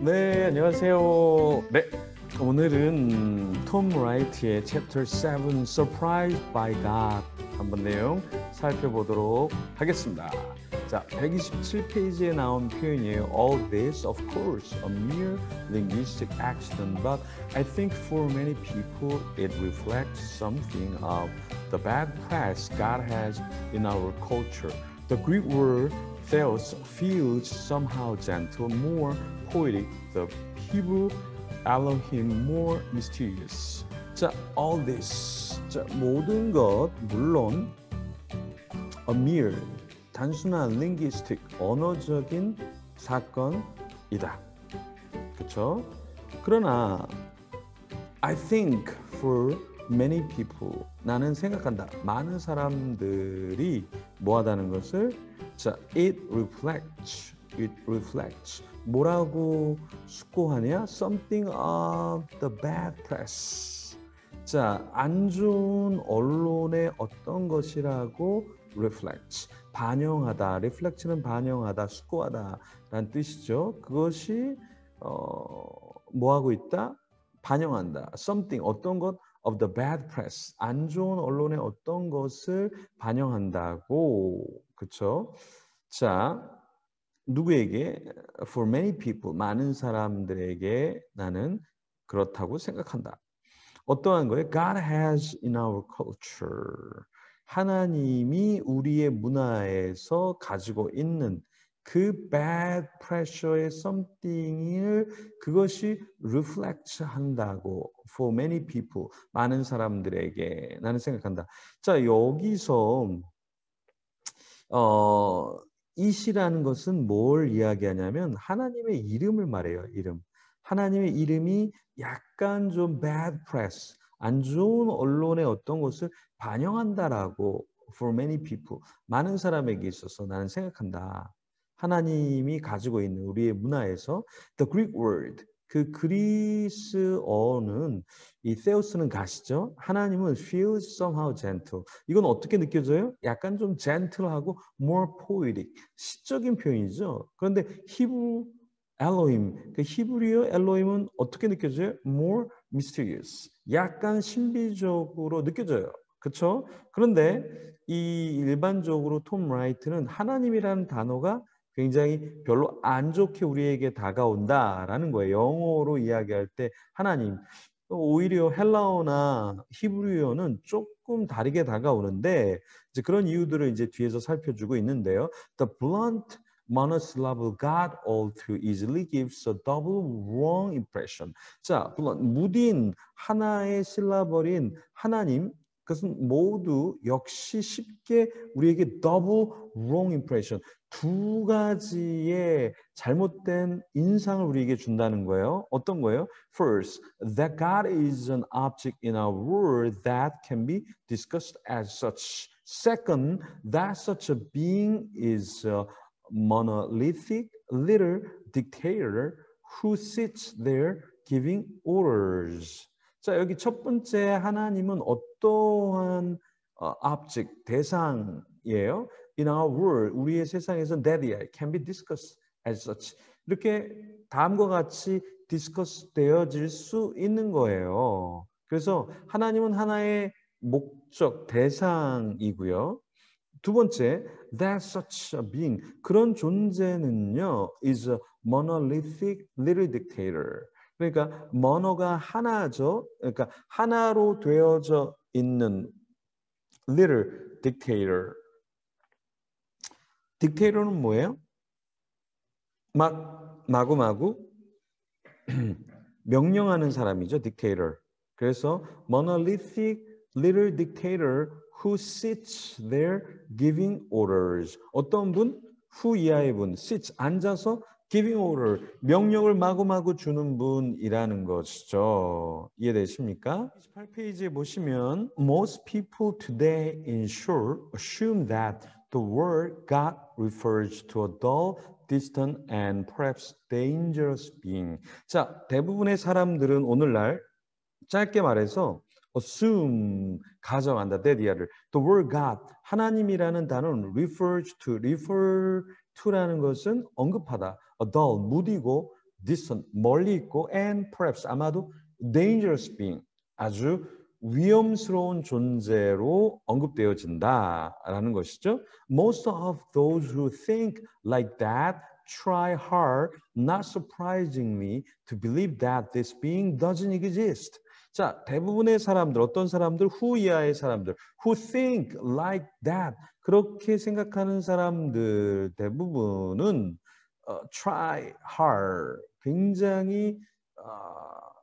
네, 안녕하세요. 네, 오늘은 톰 라이트의 Chapter 7, Surprised by God 한번 내용 살펴보도록 하겠습니다. 자, 127페이지에 나온 표현이에요. All this, of course, a mere linguistic accident, but I think for many people it reflects something of the bad press God has in our culture. The Greek word theos feels somehow gentle, more poetic, the Hebrew Elohim more mysterious. 자, all this. 자, 모든 것, 물론 a mere, 단순한 linguistic, 언어적인 사건이다. 그렇죠? 그러나 I think for many people, 나는 생각한다. 많은 사람들이 뭐하다는 것을 자, it reflects 뭐라고 숙고하냐? Something of the bad press. 자, 안 좋은 언론의 어떤 것이라고 reflect, 반영하다. reflect는 반영하다, 숙고하다 라는 뜻이죠. 그것이 뭐하고 있다? 반영한다. something, 어떤 것 of the bad press, 안 좋은 언론의 어떤 것을 반영한다고. 그렇죠? 자, 누구에게? For many people, 많은 사람들에게 나는 그렇다고 생각한다. 어떠한 거예요? God has in our culture, 하나님이 우리의 문화에서 가지고 있는 그 bad pressure의 something을 그것이 reflect 한다고. For many people, 많은 사람들에게 나는 생각한다. 자, 여기서 it이라는 것은 뭘 이야기하냐면 하나님의 이름을 말해요. 이름. 하나님의 이름이 약간 좀 bad press, 안 좋은 언론의 어떤 것을 반영한다라고. For many people, 많은 사람에게 있어서 나는 생각한다. 하나님이 가지고 있는 우리의 문화에서 the Greek word, 그 그리스어는 이 theos는 가시죠. 하나님은 feels somehow gentle. 이건 어떻게 느껴져요? 약간 좀 gentle하고 more poetic, 시적인 표현이죠. 그런데 히브리 엘로힘, 그 히브리어 엘로힘은 어떻게 느껴져요? more mysterious, 약간 신비적으로 느껴져요. 그렇죠? 그런데 이 일반적으로 톰 라이트는 하나님이라는 단어가 굉장히 별로 안 좋게 우리에게 다가온다라는 거예요. 영어로 이야기할 때 하나님, 오히려 헬라어나 히브리어는 조금 다르게 다가오는데 이제 그런 이유들을 이제 뒤에서 살펴주고 있는데요. The blunt monosyllable God all too easily gives a double wrong impression. 자, blunt, 무딘 하나의 실라벌인 하나님, 그것은 모두 역시 쉽게 우리에게 double wrong impression, 두 가지의 잘못된 인상을 우리에게 준다는 거예요. 어떤 거예요? First, that God is an object in our world that can be discussed as such. Second, that such a being is a monolithic little dictator who sits there giving orders. 자, 여기 첫 번째 하나님은 어떠한 object, 대상이에요. In our world, 우리의 세상에서 that can be discussed as such. 이렇게 다음과 같이 디스커스 되어질 수 있는 거예요. 그래서 하나님은 하나의 목적, 대상이고요. 두 번째, that such a being, 그런 존재는요, is a monolithic little dictator. 그러니까 mono가 하나죠. 그러니까 하나로 되어져 있는 little dictator. 딕테이터는 뭐예요? 마구마구 명령하는 사람이죠. dictator. 그래서 monolithic little dictator who sits there giving orders. 어떤 분? who 이하의 분. sits, 앉아서 giving order, 명령을 마구마구 주는 분이라는 것이죠. 이해되십니까? 28페이지에 보시면 most people today in short assume that the word God refers to a dull, distant, and perhaps dangerous being. 자, 대부분의 사람들은 오늘날 짧게 말해서 assume, 가정한다, that the word God, 하나님이라는 단어는 refer to라는 것은 언급하다, a dull, 무디고 distant, 멀리 있고, and perhaps, 아마도 dangerous being, 아주 위험스러운 존재로 언급되어진다라는 것이죠. Most of those who think like that try hard, not surprisingly, to believe that this being doesn't exist. 자, 대부분의 사람들, 어떤 사람들, who 이하의 사람들, who think like that, 그렇게 생각하는 사람들 대부분은 try hard, 굉장히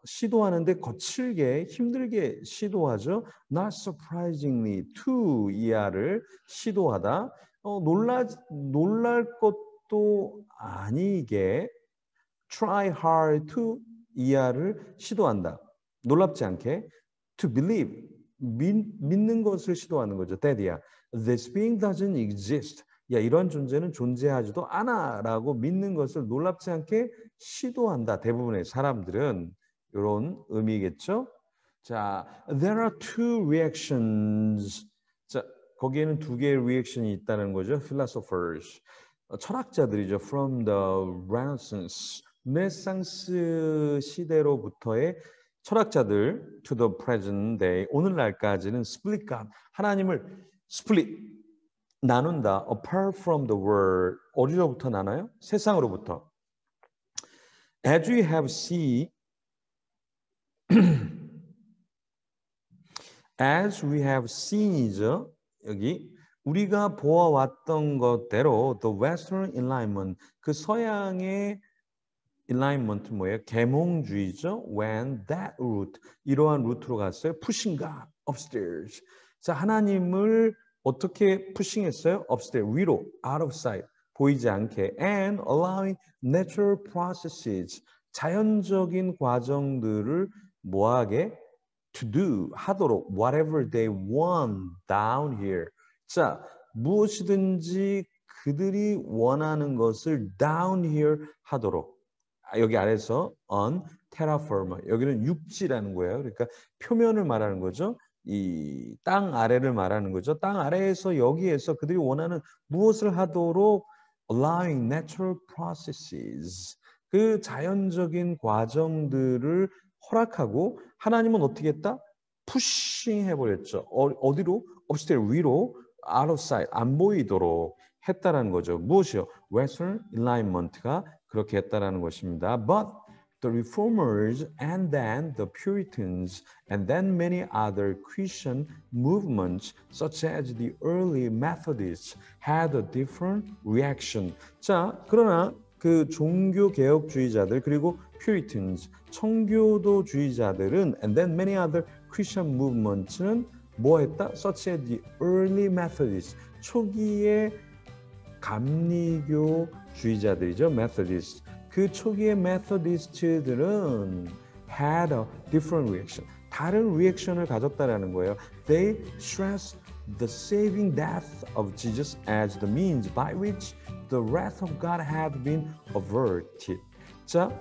시도하는데 거칠게, 힘들게 시도하죠. Not surprisingly, to 이하를 시도하다. 놀랄 것도 아니게 try hard to 이하를 시도한다. 놀랍지 않게 to believe, 믿는 것을 시도하는 거죠. that이야. This being doesn't exist. 야, 이런 존재는 존재하지도 않아 라고 믿는 것을 놀랍지 않게 시도한다. 대부분의 사람들은 이런 의미겠죠. 자, there are two reactions. 자, 거기에는 두 개의 리액션이 있다는 거죠. philosophers, 철학자들이죠. from the Renaissance, 르네상스 시대로부터의 철학자들 to the present day, 오늘날까지는 split God, 하나님을 split, 나눈다. apart from the world, 어디로부터 나눠요? 세상으로부터. As we have seen, as we have seen이죠. 여기 우리가 보아왔던 것대로 the Western Enlightenment, 그 서양의 Enlightenment 뭐예요? 계몽주의죠. When that route, 이러한 루트로 갔어요. Pushing God upstairs. 자, 하나님을 어떻게 푸싱했어요? upstairs, 위로, out of sight, 보이지 않게, and allowing natural processes, 자연적인 과정들을 뭐하게? to do, 하도록, whatever they want down here. 자, 무엇이든지 그들이 원하는 것을 down here 하도록. 여기 아래서 on terra firma, 여기는 육지라는 거예요. 그러니까 표면을 말하는 거죠. 이 땅 아래를 말하는 거죠. 땅 아래에서 여기에서 그들이 원하는 무엇을 하도록 allowing natural processes, 그 자연적인 과정들을 허락하고 하나님은 어떻게 했다? 푸싱 해버렸죠. 어디로? upstairs, 위로, out of sight, 안 보이도록 했다라는 거죠. 무엇이요? Western Enlightenment가 그렇게 했다라는 것입니다. But the Reformers and then the Puritans and then many other Christian movements such as the early Methodists had a different reaction. 자, 그러나 그 종교 개혁주의자들 그리고 Puritans, 청교도주의자들은 and then many other Christian movements는 뭐 했다? Such as the early Methodists, 초기의 감리교주의자들이죠. Methodists. 그 초기의 Methodist들은 had a different reaction. 다른 리액션을 가졌다라는 거예요. They stressed the saving death of Jesus as the means by which the wrath of God had been averted. 자,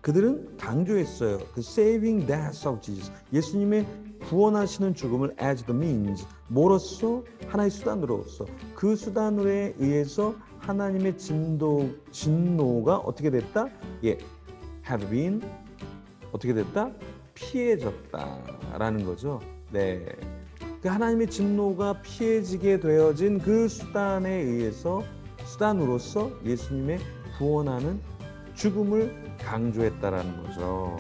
그들은 강조했어요. 그 saving death of Jesus, 예수님의 구원하시는 죽음을 as the means, 뭐로써? 하나의 수단으로서. 그 수단에 의해서 하나님의 진노가 어떻게 됐다? 예, had been 어떻게 됐다? 피해졌다라는 거죠. 네, 그 하나님의 진노가 피해지게 되어진 그 수단에 의해서, 수단으로서 예수님의 구원하는 죽음을 강조했다라는 거죠.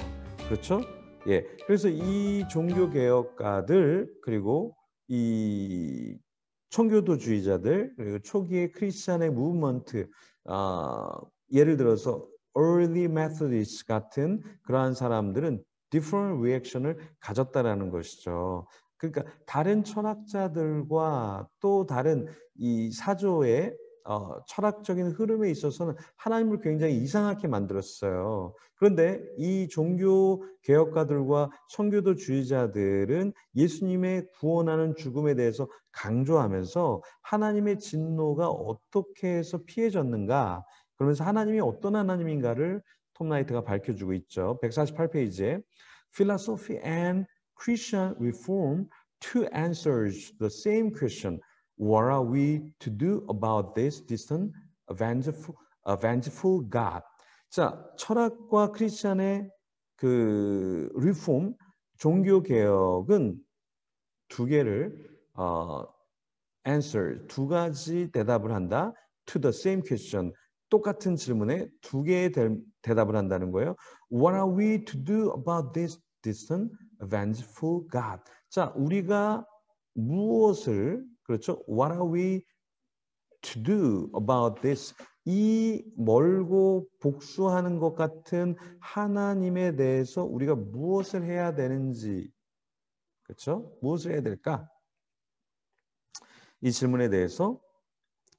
그렇죠? 예. 그래서 이 종교 개혁가들 그리고 이 청교도주의자들 그리고 초기의 크리스찬의 무브먼트, 예를 들어서 early Methodists 같은 그러한 사람들은 different reaction을 가졌다라는 것이죠. 그러니까 다른 철학자들과 또 다른 이 사조의 철학적인 흐름에 있어서는 하나님을 굉장히 이상하게 만들었어요. 그런데 이 종교 개혁가들과 청교도주의자들은 예수님의 구원하는 죽음에 대해서 강조하면서 하나님의 진노가 어떻게 해서 피해졌는가, 그러면서 하나님이 어떤 하나님인가를 톰 라이트가 밝혀주고 있죠. 148페이지에 Philosophy and Christian Reform, two answers the same question. What are we to do about this distant a vengeful God. 자, 철학과 크리스찬의 그 리폼 종교 개혁은 두 개를 answer 두 가지 대답을 한다. To the same question. 똑같은 질문에 두 개의 대답을 한다는 거예요. What are we to do about this distant, vengeful God? 자, 우리가 무엇을 그렇죠? What are we to do about this? 이 멀고 복수하는 것 같은 하나님에 대해서 우리가 무엇을 해야 되는지, 그렇죠? 무엇을 해야 될까? 이 질문에 대해서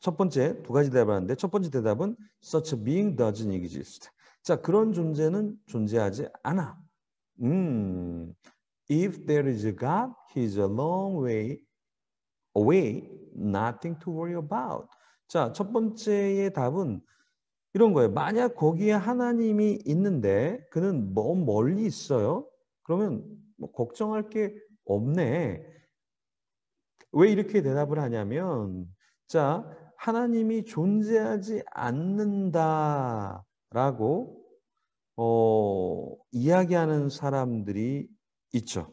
첫 번째 두 가지 대답을 하는데 첫 번째 대답은 such a being doesn't exist. 자, 그런 존재는 존재하지 않아. If there is a God, he is a long way away, nothing to worry about. 자, 첫 번째의 답은 이런 거예요. 만약 거기에 하나님이 있는데 그는 너무 멀리 있어요. 그러면 뭐 걱정할 게 없네. 왜 이렇게 대답을 하냐면 자, 하나님이 존재하지 않는다라고 이야기하는 사람들이 있죠.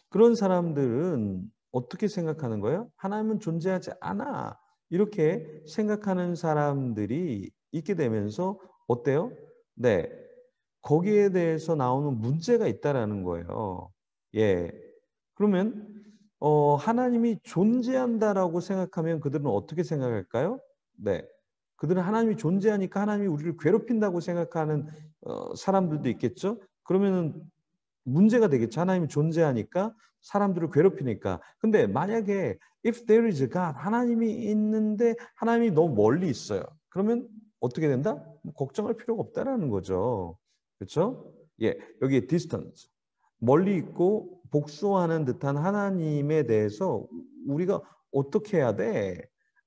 그런 사람들은 어떻게 생각하는 거예요? 하나님은 존재하지 않아. 이렇게 생각하는 사람들이 있게 되면서 어때요? 네, 거기에 대해서 나오는 문제가 있다라는 거예요. 예, 그러면 하나님이 존재한다라고 생각하면 그들은 어떻게 생각할까요? 네, 그들은 하나님이 존재하니까 하나님이 우리를 괴롭힌다고 생각하는 사람들도 있겠죠. 그러면은 문제가 되겠죠. 하나님이 존재하니까 사람들을 괴롭히니까. 근데 만약에 if there is a God, 하나님이 있는데 하나님이 너무 멀리 있어요. 그러면 어떻게 된다? 걱정할 필요가 없다라는 거죠. 그렇죠? 예, 여기 distance. 멀리 있고 복수하는 듯한 하나님에 대해서 우리가 어떻게 해야 돼?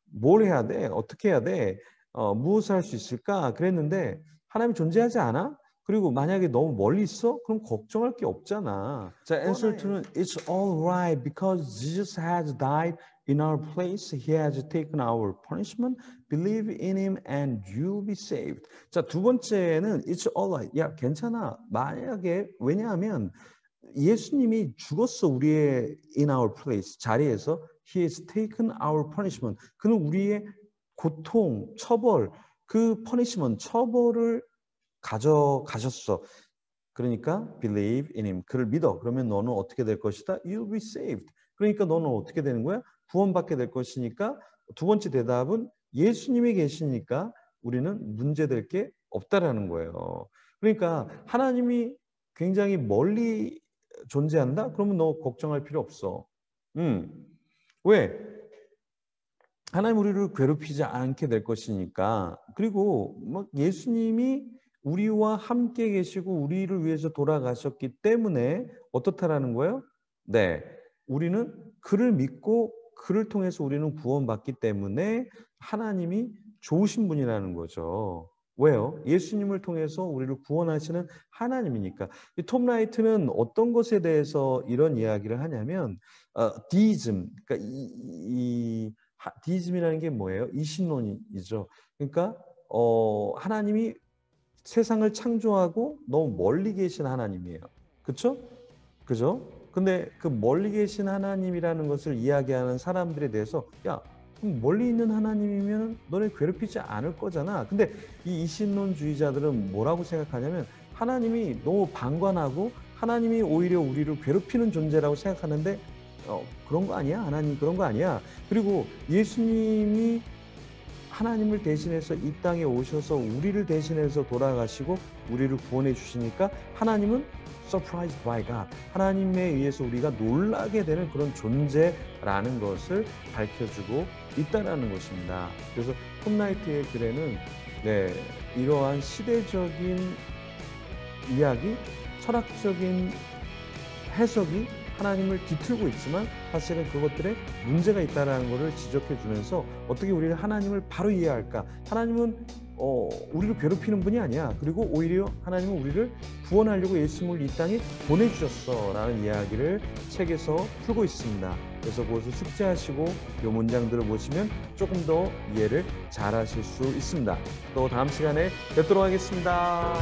뭘 해야 돼? 어떻게 해야 돼? 무엇을 할 수 있을까? 그랬는데 하나님이 존재하지 않아? 그리고 만약에 너무 멀리 있어? 그럼 걱정할 게 없잖아. 자, answer to는 it's all right because Jesus has died in our place. He has taken our punishment. Believe in him and you'll be saved. 자, 두 번째는 it's all right. 야, 괜찮아. 만약에 왜냐하면 예수님이 죽었어. 우리의 in our place 자리에서 he has taken our punishment. 그는 우리의 고통, 처벌, 그 punishment, 처벌을 가져가셨어. 그러니까 believe in him. 그를 믿어. 그러면 너는 어떻게 될 것이다? You'll be saved. 그러니까 너는 어떻게 되는 거야? 구원받게 될 것이니까 두 번째 대답은 예수님이 계시니까 우리는 문제될 게 없다라는 거예요. 그러니까 하나님이 굉장히 멀리 존재한다? 그러면 너 걱정할 필요 없어. 왜? 하나님 우리를 괴롭히지 않게 될 것이니까. 그리고 뭐 예수님이 우리와 함께 계시고 우리를 위해서 돌아가셨기 때문에 어떻다라는 거예요? 네, 우리는 그를 믿고 그를 통해서 우리는 구원받기 때문에 하나님이 좋으신 분이라는 거죠. 왜요? 예수님을 통해서 우리를 구원하시는 하나님이니까. 톰 라이트는 어떤 것에 대해서 이런 이야기를 하냐면 디이즘, 그러니까 디이즘이라는 게 뭐예요? 이신론이죠. 그러니까 하나님이 세상을 창조하고 너무 멀리 계신 하나님이에요. 그렇죠? 그죠? 근데 그 멀리 계신 하나님이라는 것을 이야기하는 사람들에 대해서 야, 그럼 멀리 있는 하나님이면 너네 괴롭히지 않을 거잖아. 근데 이 이신론주의자들은 뭐라고 생각하냐면 하나님이 너무 방관하고 하나님이 오히려 우리를 괴롭히는 존재라고 생각하는데 그런 거 아니야? 하나님 그런 거 아니야? 그리고 예수님이 하나님을 대신해서 이 땅에 오셔서 우리를 대신해서 돌아가시고 우리를 구원해 주시니까 하나님은 surprised by God. 하나님에 의해서 우리가 놀라게 되는 그런 존재라는 것을 밝혀주고 있다는 것입니다. 그래서 톰 라이트의 글에는 네, 이러한 시대적인 이야기, 철학적인 해석이 하나님을 뒤틀고 있지만 사실은 그것들에 문제가 있다는 것을 지적해 주면서 어떻게 우리가 하나님을 바로 이해할까? 하나님은 우리를 괴롭히는 분이 아니야. 그리고 오히려 하나님은 우리를 구원하려고 예수님을 이 땅에 보내주셨어라는 이야기를 책에서 풀고 있습니다. 그래서 그것을 숙지하시고 이 문장들을 보시면 조금 더 이해를 잘 하실 수 있습니다. 또 다음 시간에 뵙도록 하겠습니다.